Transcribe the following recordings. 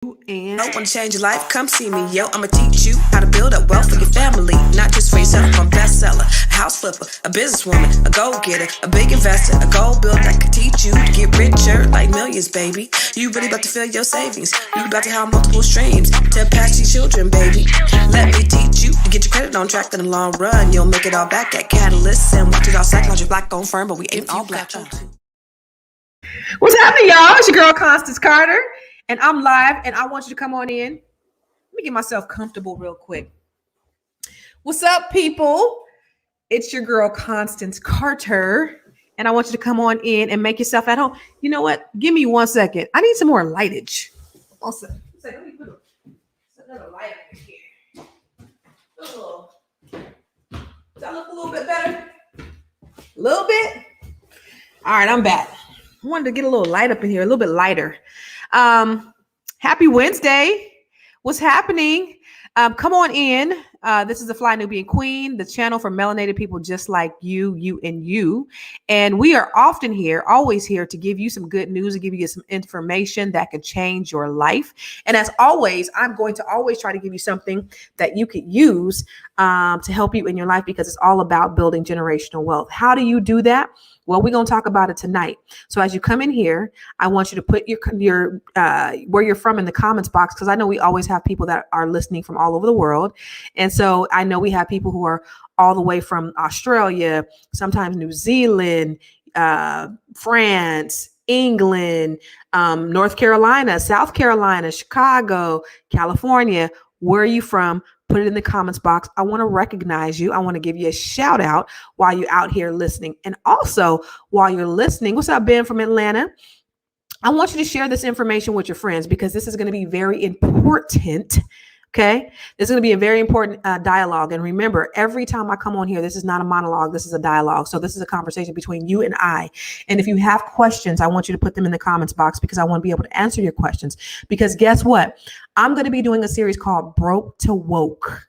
And I want to change your life? Come see me, yo. I'ma teach you how to build up wealth for your family, not just for yourself. I'm a bestseller, a house flipper, a businesswoman, a go-getter, a big investor, a gold builder that could teach you to get richer like millions, baby. You really about to fill your savings. You about to have multiple streams to pass your children, baby. Let me teach you to get your credit on track in the long run. You'll make it all back at Catalyst and watch it all psychology black-owned firm, but we ain't all black. what's happening, y'all? It's your girl, Constance Carter, and I'm live, and I want you to come on in. Let me get myself comfortable real quick. What's up, people? It's your girl, Constance Carter, and I want you to come on in and make yourself at home. You know what? Give me 1 second. I need some more lightage. Also, let me put another light up here. Does that look a little bit better? A little bit? All right, I'm back. I wanted to get a little light up in here, a little bit lighter. Happy Wednesday. What's happening? Come on in. This is the Fly Nubian Queen, the channel for melanated people just like you, and you. And we are often here, always here to give you some good news and give you some information that can change your life. And as always, I'm going to always try to give you something that you could use to help you in your life, because it's all about building generational wealth. How do you do that? Well, we're going to talk about it tonight. So as you come in here, I want you to put your where you're from in the comments box, because I know we always have people that are listening from all over the world. And so I know we have people who are all the way from Australia, sometimes New Zealand, France, England, North Carolina, South Carolina, Chicago, California. Where are you from? Put it in the comments box. I want to recognize you. I want to give you a shout out while you're out here listening. And also, while you're listening, what's up, Ben from Atlanta? I want you to share this information with your friends, because this is going to be very important. Okay, this is going to be a very important dialogue. And remember, every time I come on here, this is not a monologue. This is a dialogue. So this is a conversation between you and I. And if you have questions, I want you to put them in the comments box, because I want to be able to answer your questions. Because guess what? I'm going to be doing a series called Broke to Woke.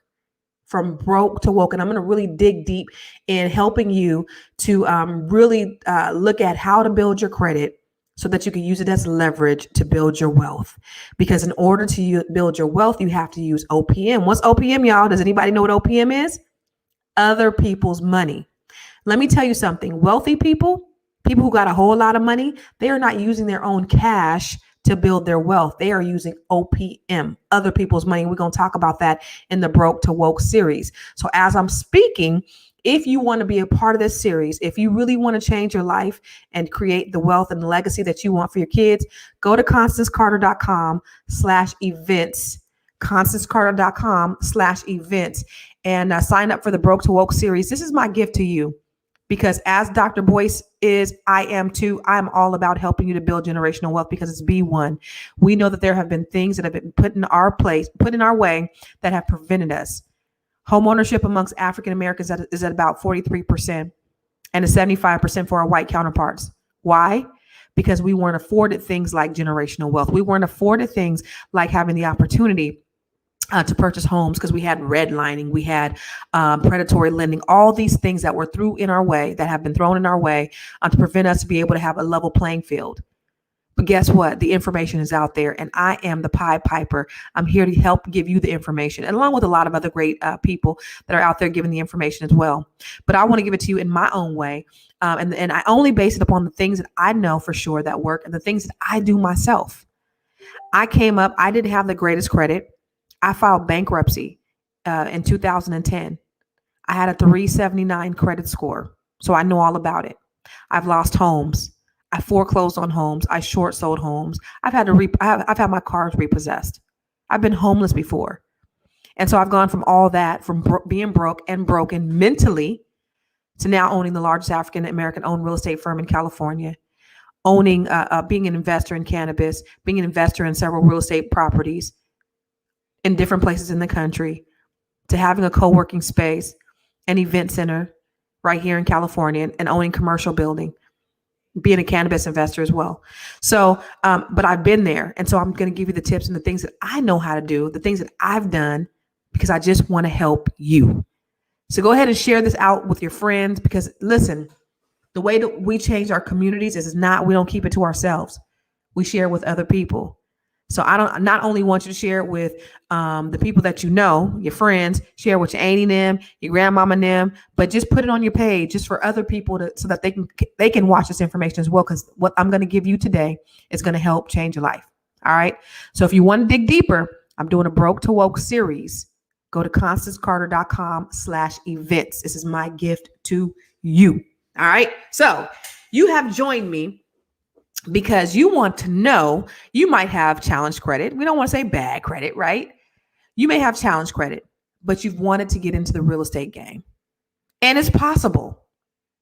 From broke to woke. And I'm going to really dig deep in helping you to really look at how to build your credit, so that you can use it as leverage to build your wealth. Because in order to build your wealth, you have to use OPM. What's OPM, y'all? Does anybody know what OPM is? Other people's money. Let me tell you something. Wealthy people who got a whole lot of money, they are not using their own cash to build their wealth. They are using OPM, other people's money. We're going to talk about that in the Broke to Woke series. So as I'm speaking, if you want to be a part of this series, if you really want to change your life and create the wealth and the legacy that you want for your kids, go to constancecarter.com/events, constancecarter.com/events, and sign up for the Broke to Woke series. This is my gift to you, because as Dr. Boyce is, I am too. I'm all about helping you to build generational wealth, because it's B1. We know that there have been things that have been put in our way that have prevented us. Home ownership amongst African Americans is at about 43%, and it's 75% for our white counterparts. Why? Because we weren't afforded things like generational wealth. We weren't afforded things like having the opportunity to purchase homes, because we had redlining, we had predatory lending, all these things that were that have been thrown in our way to prevent us to be able to have a level playing field. But guess what? The information is out there, and I am the Pied Piper. I'm here to help give you the information, and along with a lot of other great people that are out there giving the information as well. But I want to give it to you in my own way. And I only base it upon the things that I know for sure that work, and the things that I do myself. I came up, I didn't have the greatest credit. I filed bankruptcy in 2010. I had a 379 credit score, so I know all about it. I've lost homes. I foreclosed on homes. I short sold homes. I've had my cars repossessed. I've been homeless before. And so I've gone from all that, from being broke and broken mentally, to now owning the largest African American owned real estate firm in California, owning, being an investor in cannabis, being an investor in several real estate properties in different places in the country, to having a co-working space, an event center right here in California, and owning commercial building, being a cannabis investor as well. So, but I've been there. And so I'm going to give you the tips and the things that I know how to do, the things that I've done, because I just want to help you. So go ahead and share this out with your friends, because listen, the way that we change our communities is not, we don't keep it to ourselves. We share with other people. So I don't not only want you to share it with the people that you know, your friends, share with your auntie and them, your grandmama and them, but just put it on your page just for other people so that they can watch this information as well. Because what I'm going to give you today is going to help change your life. All right. So if you want to dig deeper, I'm doing a Broke to Woke series. Go to constancecarter.com/events. This is my gift to you. All right. So you have joined me because you want to know you might have challenge credit. We don't want to say bad credit, right? You may have challenge credit, but you've wanted to get into the real estate game. And it's possible.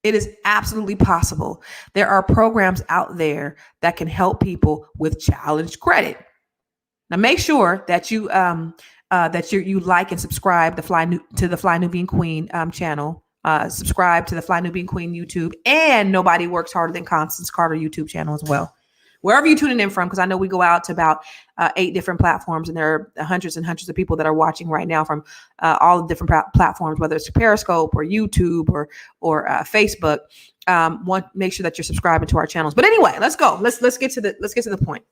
It is absolutely possible. There are programs out there that can help people with challenge credit. Now make sure that you like and subscribe to the Fly Nubian Queen channel. Subscribe to the Fly Nubian Queen YouTube and Nobody Works Harder Than Constance Carter YouTube channel as well. Wherever you're tuning in from, because I know we go out to about 8 different platforms, and there are hundreds and hundreds of people that are watching right now from all the different platforms, whether it's Periscope or YouTube or Facebook. Make sure that you're subscribing to our channels. But anyway, let's go. Let's get to the point.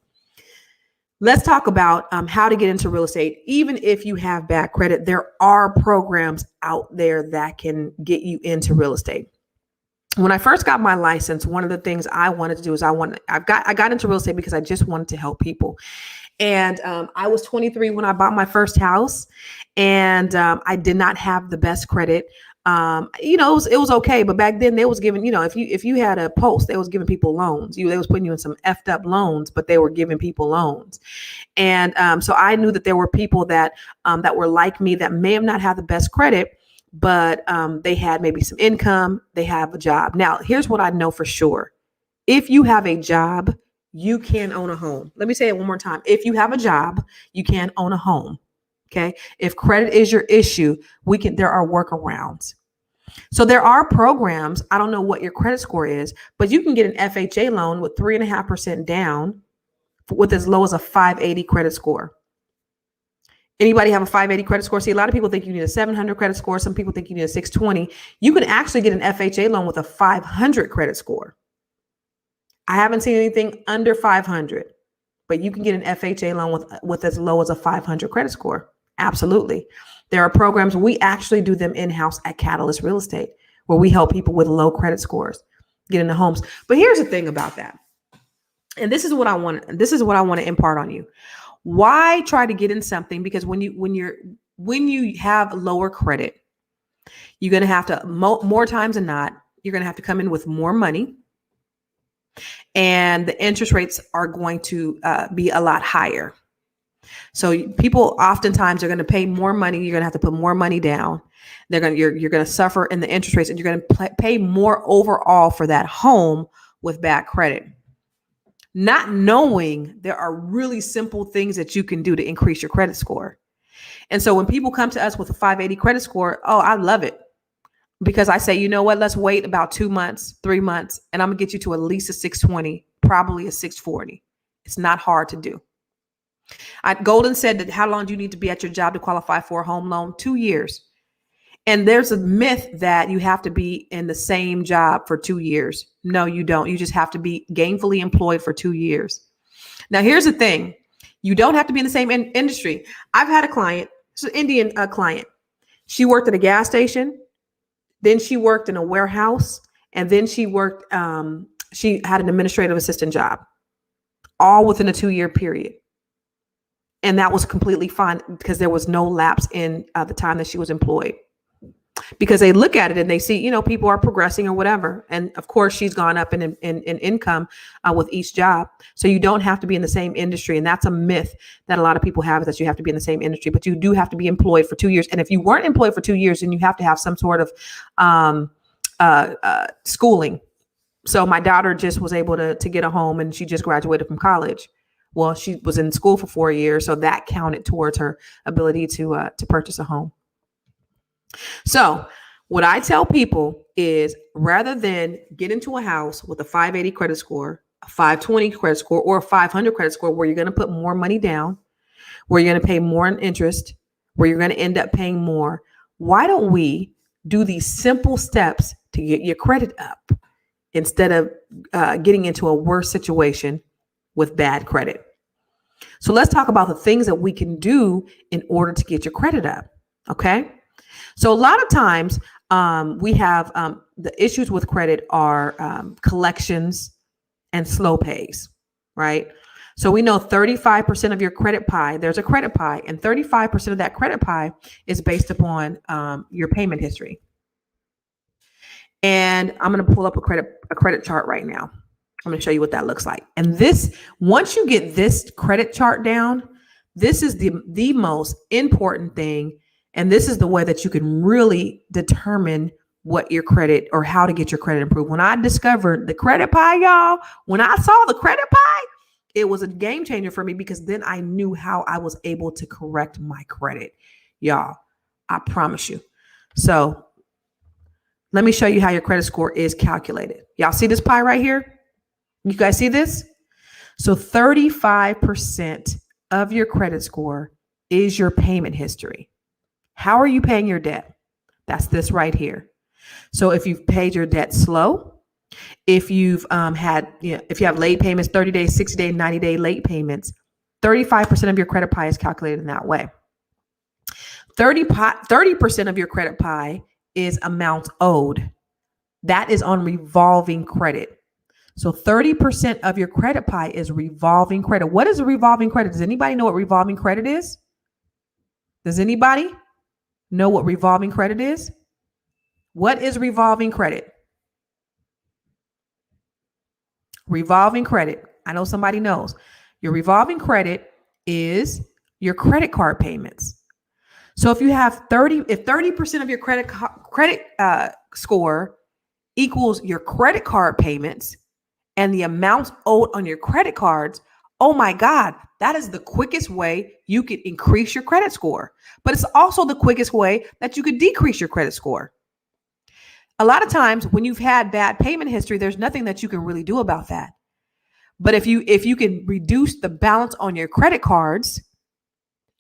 Let's talk about how to get into real estate. Even if you have bad credit, there are programs out there that can get you into real estate. When I first got my license, one of the things I wanted to do is I got into real estate because I just wanted to help people. And I was 23 when I bought my first house, and I did not have the best credit. It was okay, but back then they was giving, if you had a post, they was giving people loans. They was putting you in some effed up loans, but they were giving people loans. And so I knew that there were people that were like me that may have not had the best credit, but they had maybe some income, they have a job. Now, here's what I know for sure. If you have a job, you can own a home. Let me say it one more time. If you have a job, you can own a home. Okay. If credit is your issue, there are workarounds. So there are programs. I don't know what your credit score is, but you can get an FHA loan with 3.5% down with as low as a 580 credit score. Anybody have a 580 credit score? See, a lot of people think you need a 700 credit score. Some people think you need a 620. You can actually get an FHA loan with a 500 credit score. I haven't seen anything under 500, but you can get an FHA loan with as low as a 500 credit score. Absolutely. There are programs. We actually do them in-house at Catalyst Real Estate, where we help people with low credit scores get into homes. But here's the thing about that. And this is what I want to impart on you. Why try to get in something? Because when you have lower credit, you're going to have to, more times than not, you're going to have to come in with more money, and the interest rates are going to be a lot higher. So people oftentimes are going to pay more money. You're going to have to put more money down. You're going to suffer in the interest rates, and you're going to pay more overall for that home with bad credit. Not knowing there are really simple things that you can do to increase your credit score. And so when people come to us with a 580 credit score, I love it, because I say, you know what, let's wait about 2 months, 3 months, and I'm gonna get you to at least a 620, probably a 640. It's not hard to do. Golden said that how long do you need to be at your job to qualify for a home loan? 2 years. And there's a myth that you have to be in the same job for 2 years. No, you don't. You just have to be gainfully employed for 2 years. Now, here's the thing. You don't have to be in the same industry. I've had a client, it's an Indian client. She worked at a gas station. Then she worked in a warehouse. And then she she had an administrative assistant job, all within a 2-year period. And that was completely fine because there was no lapse in the time that she was employed. Because they look at it and they see, people are progressing or whatever. And of course, she's gone up in income with each job. So you don't have to be in the same industry. And that's a myth that a lot of people have, is that you have to be in the same industry, but you do have to be employed for 2 years. And if you weren't employed for 2 years, then you have to have some sort of schooling. So my daughter just was able to get a home, and she just graduated from college. Well, she was in school for 4 years, so that counted towards her ability to purchase a home. So what I tell people is, rather than get into a house with a 580 credit score, a 520 credit score, or a 500 credit score, where you're going to put more money down, where you're going to pay more in interest, where you're going to end up paying more, why don't we do these simple steps to get your credit up instead of getting into a worse situation with bad credit? So let's talk about the things that we can do in order to get your credit up. Okay. So a lot of times we have the issues with credit are collections and slow pays, right? So we know 35% of your credit pie, there's a credit pie, and 35% of that credit pie is based upon your payment history. And I'm going to pull up a credit chart right now. I'm going to show you what that looks like. And this, once you get this credit chart down, this is the most important thing. And this is the way that you can really determine what your credit or how to get your credit improved. When I discovered the credit pie, y'all, when I saw the credit pie, it was a game changer for me because then I knew how I was able to correct my credit. Y'all, I promise you. So let me show you how your credit score is calculated. Y'all see this pie right here? You guys see this? So 35% of your credit score is your payment history. How are you paying your debt? That's this right here. So if you've paid your debt slow, if you've if you have late payments, 30 days, 60 day, 90 day late payments, 35% of your credit pie is calculated in that way. 30% of your credit pie is amounts owed. That is on revolving credit. So 30% of your credit pie is revolving credit. What is a revolving credit? Does anybody know what revolving credit is? Does anybody know what revolving credit is? What is revolving credit? Revolving credit. I know somebody knows. Your revolving credit is your credit card payments. So if you have 30% of your credit score equals your credit card payments and the amounts owed on your credit cards, oh my God, that is the quickest way you can increase your credit score. But it's also the quickest way that you could decrease your credit score. A lot of times when you've had bad payment history, there's nothing that you can really do about that. But if you can reduce the balance on your credit cards,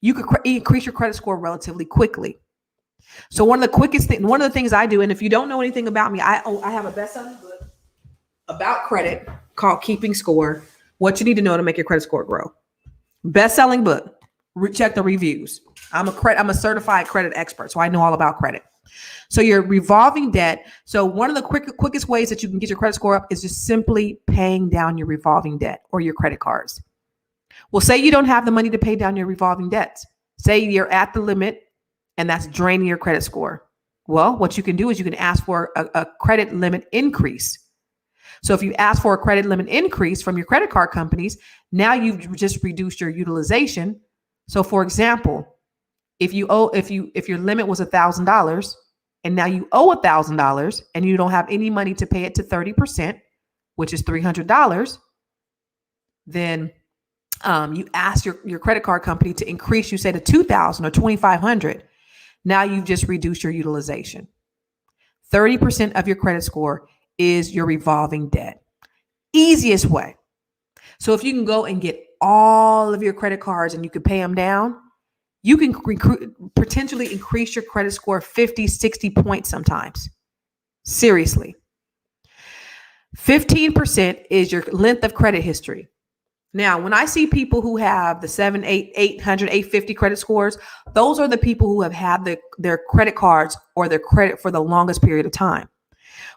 you could increase your credit score relatively quickly. So one of the things I do, and if you don't know anything about me, I have a best-selling book about credit called Keeping Score: What You Need to Know to Make Your Credit Score Grow. Best-selling book. Check the reviews. I'm a certified credit expert, so I know all about credit. So your revolving debt. So one of the quickest ways that you can get your credit score up is just simply paying down your revolving debt or your credit cards. Well, say you don't have the money to pay down your revolving debts. Say you're at the limit and that's draining your credit score. Well, what you can do is you can ask for a credit limit increase. So if you ask for a credit limit increase from your credit card companies, now you've just reduced your utilization. So for example, if your limit was $1,000 and now you owe $1,000 and you don't have any money to pay it to 30%, which is $300, then you ask your credit card company to increase, you say to $2,000 or $2,500. Now you've just reduced your utilization. 30% of your credit score is your revolving debt. Easiest way. So if you can go and get all of your credit cards and you can pay them down, you can potentially increase your credit score 50, 60 points sometimes. Seriously. 15% is your length of credit history. Now, when I see people who have the 700, 800, 850 credit scores, those are the people who have had their credit cards or their credit for the longest period of time.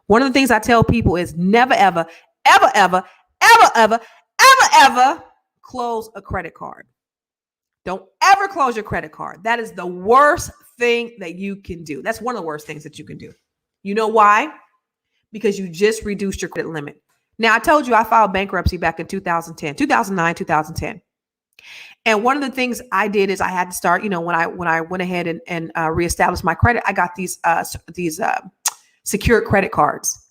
One of the things I tell people is never, ever, ever, ever, ever, ever, ever, ever close a credit card. Don't ever close your credit card. That is the worst thing that you can do. That's one of the worst things that you can do. You know why? Because you just reduced your credit limit. Now, I told you I filed bankruptcy back in 2009, 2010. And one of the things I did is I had to start, when I went ahead and reestablished my credit, I got these secured credit cards.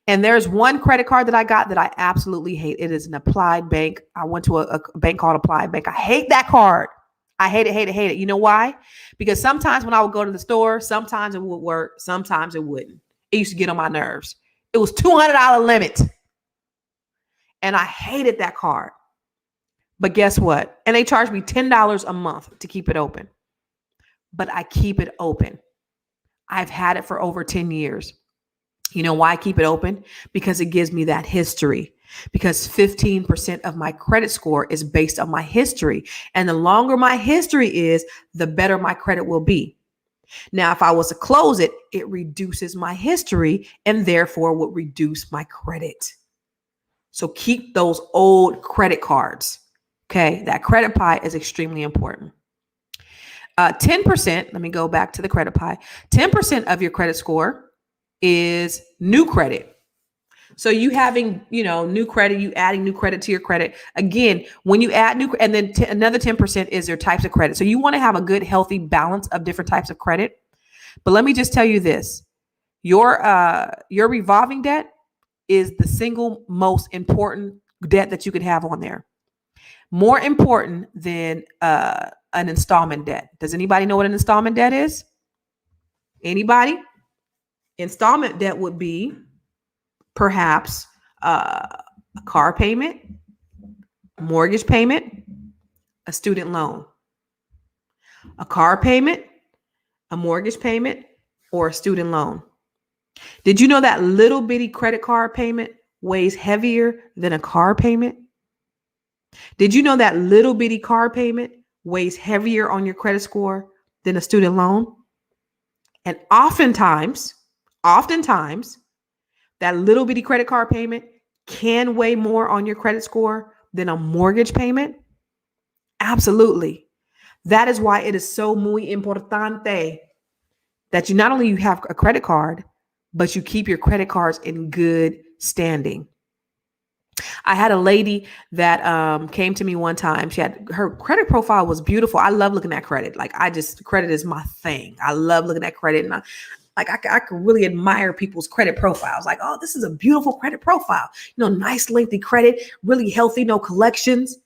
And there's one credit card that I got that I absolutely hate. It is an Applied Bank. I went to a bank called Applied Bank. I hate that card. I hate it, hate it, hate it. You know why? Because sometimes when I would go to the store, sometimes it would work, sometimes it wouldn't. It used to get on my nerves. It was $200 limit. And I hated that card. But guess what? And they charged me $10 a month to keep it open. But I keep it open. I've had it for over 10 years. You know why I keep it open? Because it gives me that history. because 15% of my credit score is based on my history. And the longer my history is, the better my credit will be. Now, if I was to close it, it reduces my history and therefore would reduce my credit. So keep those old credit cards. Okay. That credit pie is extremely important. 10%, let me go back to the credit pie. 10% of your credit score is new credit. So you having, new credit, you adding new credit to your credit. Again, when you add new, and then another 10% is your types of credit. So you want to have a good, healthy balance of different types of credit. But let me just tell you this, your revolving debt is the single most important debt that you could have on there. More important than an installment debt. Does anybody know what an installment debt is? Anybody? Installment debt would be perhaps a car payment, mortgage payment, a student loan. A car payment, a mortgage payment, or a student loan. Did you know that little bitty credit card payment weighs heavier than a car payment? Did you know that little bitty car payment weighs heavier on your credit score than a student loan? And oftentimes, that little bitty credit card payment can weigh more on your credit score than a mortgage payment. Absolutely. That is why it is so muy importante that you not only have a credit card, but you keep your credit cards in good standing. I had a lady that came to me one time. Her credit profile was beautiful. I love looking at credit. Credit is my thing. I love looking at credit, and I could really admire people's credit profiles. Like, oh, this is a beautiful credit profile. Nice lengthy credit, really healthy, no collections.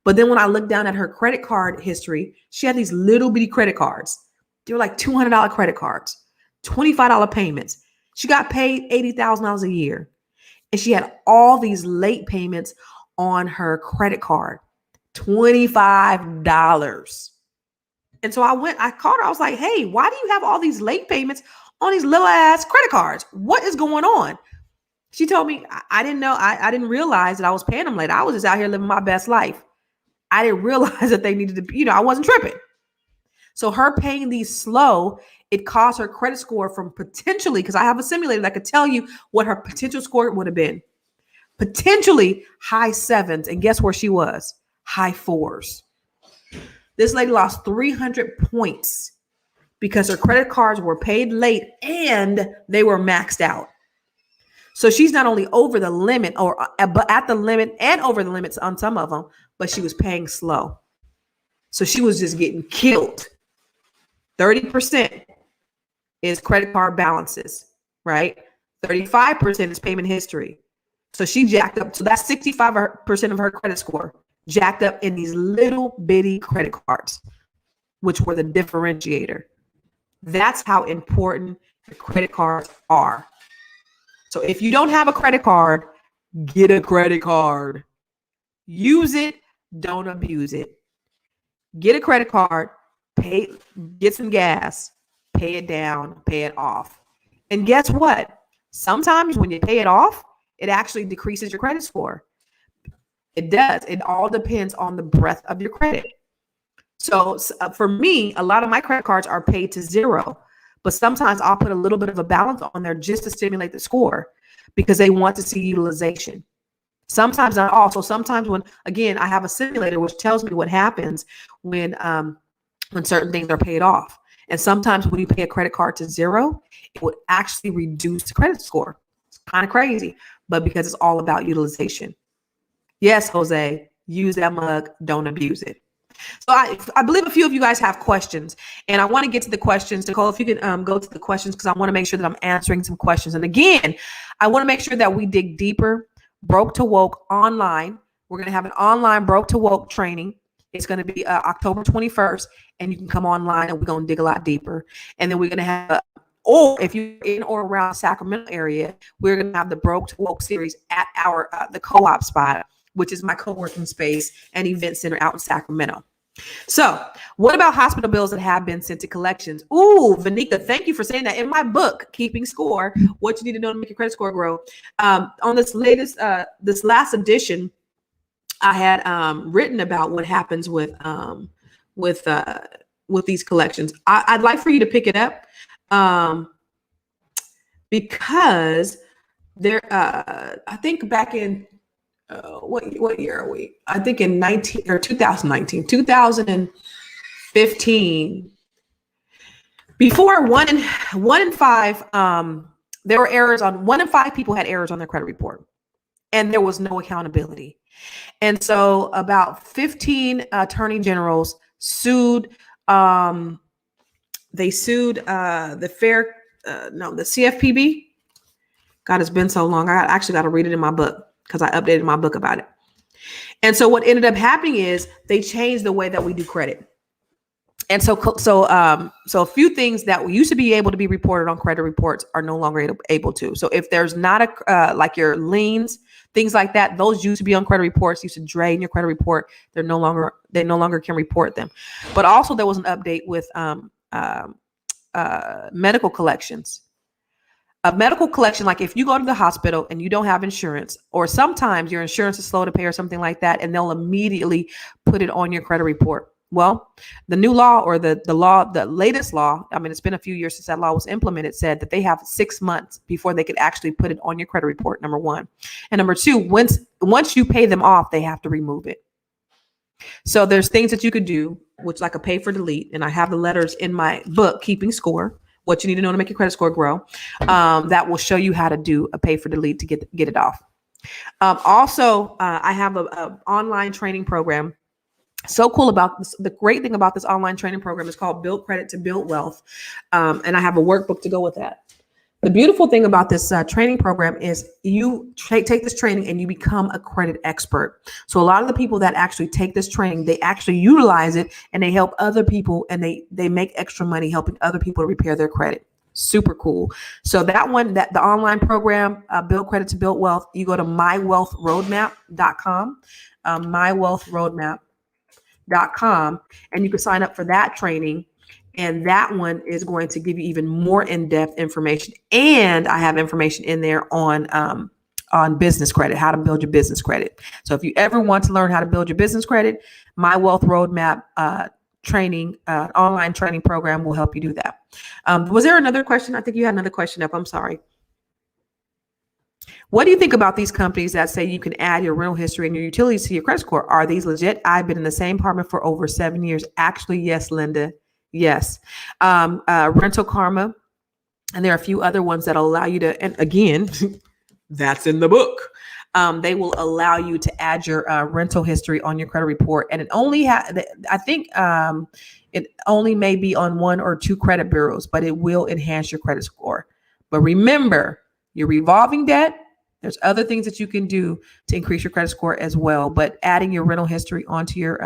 But then when I looked down at her credit card history, she had these little bitty credit cards. They were like $200 credit cards, $25 payments. She got paid $80,000 a year. And she had all these late payments on her credit card, $25. And so I called her. I was like, hey, why do you have all these late payments on these little ass credit cards? What is going on? She told me, I didn't know. I didn't realize that I was paying them late. I was just out here living my best life. I didn't realize that they needed to, I wasn't tripping. So her paying these slow, it caused her credit score from potentially, because I have a simulator that could tell you what her potential score would have been. Potentially high sevens. And guess where she was? High fours. This lady lost 300 points because her credit cards were paid late and they were maxed out. So she's not only over the limit but at the limit and over the limits on some of them, but she was paying slow. So she was just getting killed. 30% is credit card balances, right? 35% is payment history. So she jacked up. So that's 65% of her credit score jacked up in these little bitty credit cards, which were the differentiator. That's how important the credit cards are. So if you don't have a credit card, get a credit card. Use it. Don't abuse it. Get a credit card, get some gas, pay it down, pay it off. And guess what? Sometimes when you pay it off, it actually decreases your credit score. It does. It all depends on the breadth of your credit. So for me, a lot of my credit cards are paid to zero, but sometimes I'll put a little bit of a balance on there just to stimulate the score because they want to see utilization. Sometimes not all. So sometimes when, again, I have a simulator which tells me what happens when certain things are paid off. And sometimes when you pay a credit card to zero, it would actually reduce the credit score. It's kind of crazy, but because it's all about utilization. Yes, Jose, use that mug. Don't abuse it. So I believe a few of you guys have questions, and I want to get to the questions. Nicole, if you can go to the questions, because I want to make sure that I'm answering some questions. And again, I want to make sure that we dig deeper. Broke to Woke online. We're going to have an online Broke to Woke training. It's going to be October 21st, and you can come online and we're going to dig a lot deeper. And then we're going to have, or if you're in or around Sacramento area, we're going to have the Broke to Woke series at our the co-op spot, which is my co-working space and event center out in Sacramento. So what about hospital bills that have been sent to collections? Ooh, Vanika, thank you for saying that. In my book, Keeping Score, What You Need to Know to Make Your Credit Score Grow, on this last edition, I had written about what happens with these collections. I'd like for you to pick it up because there. I think back in what year are we? I think in 2019, 2015. Before one in five, there were errors on 1 in 5 people had errors on their credit report, and there was no accountability. And so about 15 attorney generals sued. They sued the CFPB. God, it's been so long. I actually got to read it in my book because I updated my book about it. And so what ended up happening is they changed the way that we do credit. And so a few things that used to be able to be reported on credit reports are no longer able to. So if there's not like your liens, things like that, those used to be on credit reports, used to drain your credit report. They no longer can report them. But also there was an update with medical collections. A medical collection, like if you go to the hospital and you don't have insurance, or sometimes your insurance is slow to pay or something like that, and they'll immediately put it on your credit report. Well, the new law, or the latest law, I mean, it's been a few years since that law was implemented, said that they have 6 months before they could actually put it on your credit report, number one. And number two, once you pay them off, they have to remove it. So there's things that you could do, which like a pay for delete. And I have the letters in my book, Keeping Score, What You Need to Know to Make Your Credit Score Grow, that will show you how to do a pay for delete to get it off. Also, I have an online training program. So cool about this. The great thing about this online training program is called Build Credit to Build Wealth. And I have a workbook to go with that. The beautiful thing about this training program is you take this training and you become a credit expert. So a lot of the people that actually take this training, they actually utilize it and they help other people, and they make extra money helping other people to repair their credit. Super cool. So the online program, Build Credit to Build Wealth, you go to mywealthroadmap.com, mywealthroadmap.com, and you can sign up for that training. And that one is going to give you even more in-depth information. And I have information in there on business credit, how to build your business credit. So if you ever want to learn how to build your business credit, My Wealth Roadmap training, online training program will help you do that. Was there another question? I think you had another question up. I'm sorry. What do you think about these companies that say you can add your rental history and your utilities to your credit score? Are these legit? I've been in the same apartment for over 7 years. Actually, yes, Linda. Yes. Rental Karma. And there are a few other ones that allow you to, and again, that's in the book. They will allow you to add your rental history on your credit report. And it only it only may be on 1 or 2 credit bureaus, but it will enhance your credit score. But remember, your revolving debt, there's other things that you can do to increase your credit score as well. But adding your rental history onto your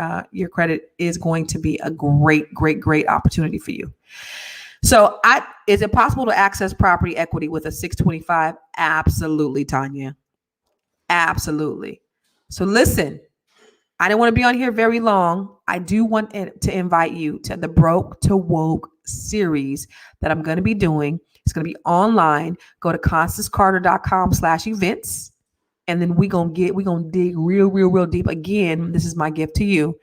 credit is going to be a great, great, great opportunity for you. So is it possible to access property equity with a 625? Absolutely, Tanya. Absolutely. So listen, I don't want to be on here very long. I do want to invite you to the Broke to Woke series that I'm going to be doing. It's going to be online. Go to constancecarter.com/events. And then we're going to dig real deep. Again, this is my gift to you.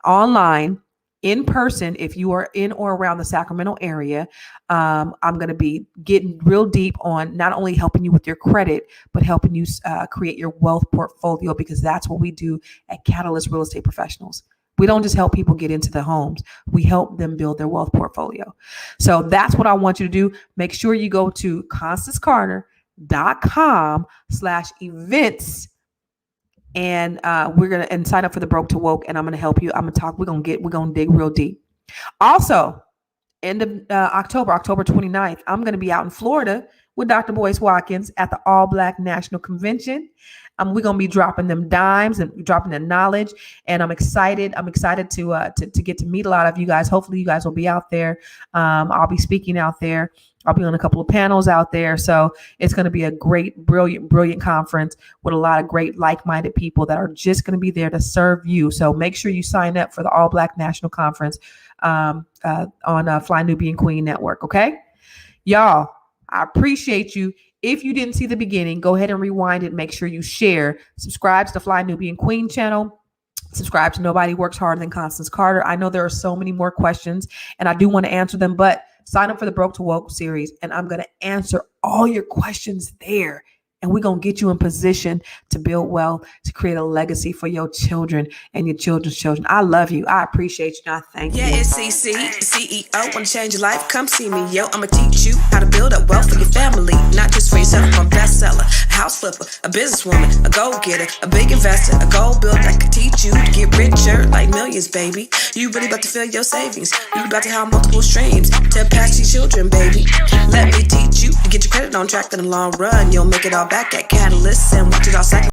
Online, in person, if you are in or around the Sacramento area, I'm going to be getting real deep on not only helping you with your credit, but helping you create your wealth portfolio, because that's what we do at Catalyst Real Estate Professionals. We don't just help people get into the homes. We help them build their wealth portfolio. So that's what I want you to do. Make sure you go to constancecarter.com/events. And we're going to sign up for the Broke to Woke, and I'm going to help you. We're going to dig real deep. Also, end of October 29th, I'm going to be out in Florida with Dr. Boyce Watkins at the All Black National Convention. We're gonna be dropping them dimes and dropping the knowledge, and I'm excited. I'm excited to get to meet a lot of you guys. Hopefully, you guys will be out there. I'll be speaking out there. I'll be on a couple of panels out there. So it's going to be a great, brilliant conference with a lot of great like-minded people that are just going to be there to serve you. So make sure you sign up for the All Black National Conference on Fly Nubian Queen Network. Okay, y'all, I appreciate you. If you didn't see the beginning, go ahead and rewind it. Make sure you share, subscribe to the Fly Nubian Queen channel. Subscribe to Nobody Works Harder Than Constance Carter. I know there are so many more questions and I do want to answer them, but sign up for the Broke to Woke series and I'm going to answer all your questions there. And we're going to get you in position to build wealth, to create a legacy for your children and your children's children. I love you. I appreciate you. And I thank you. Yeah, it's CC, CEO. Want to change your life? Come see me, yo. I'ma teach you how to build up wealth for your family, not just for yourself. I'm a bestseller, a house flipper, a businesswoman, a go-getter, a big investor, a goal builder. I can teach you to get richer like millions, baby. You really about to fill your savings. You about to have multiple streams to pass to your children, baby. Let me teach you to get your credit on track in the long run. You'll make it all back at Catalyst and watch it all cycle.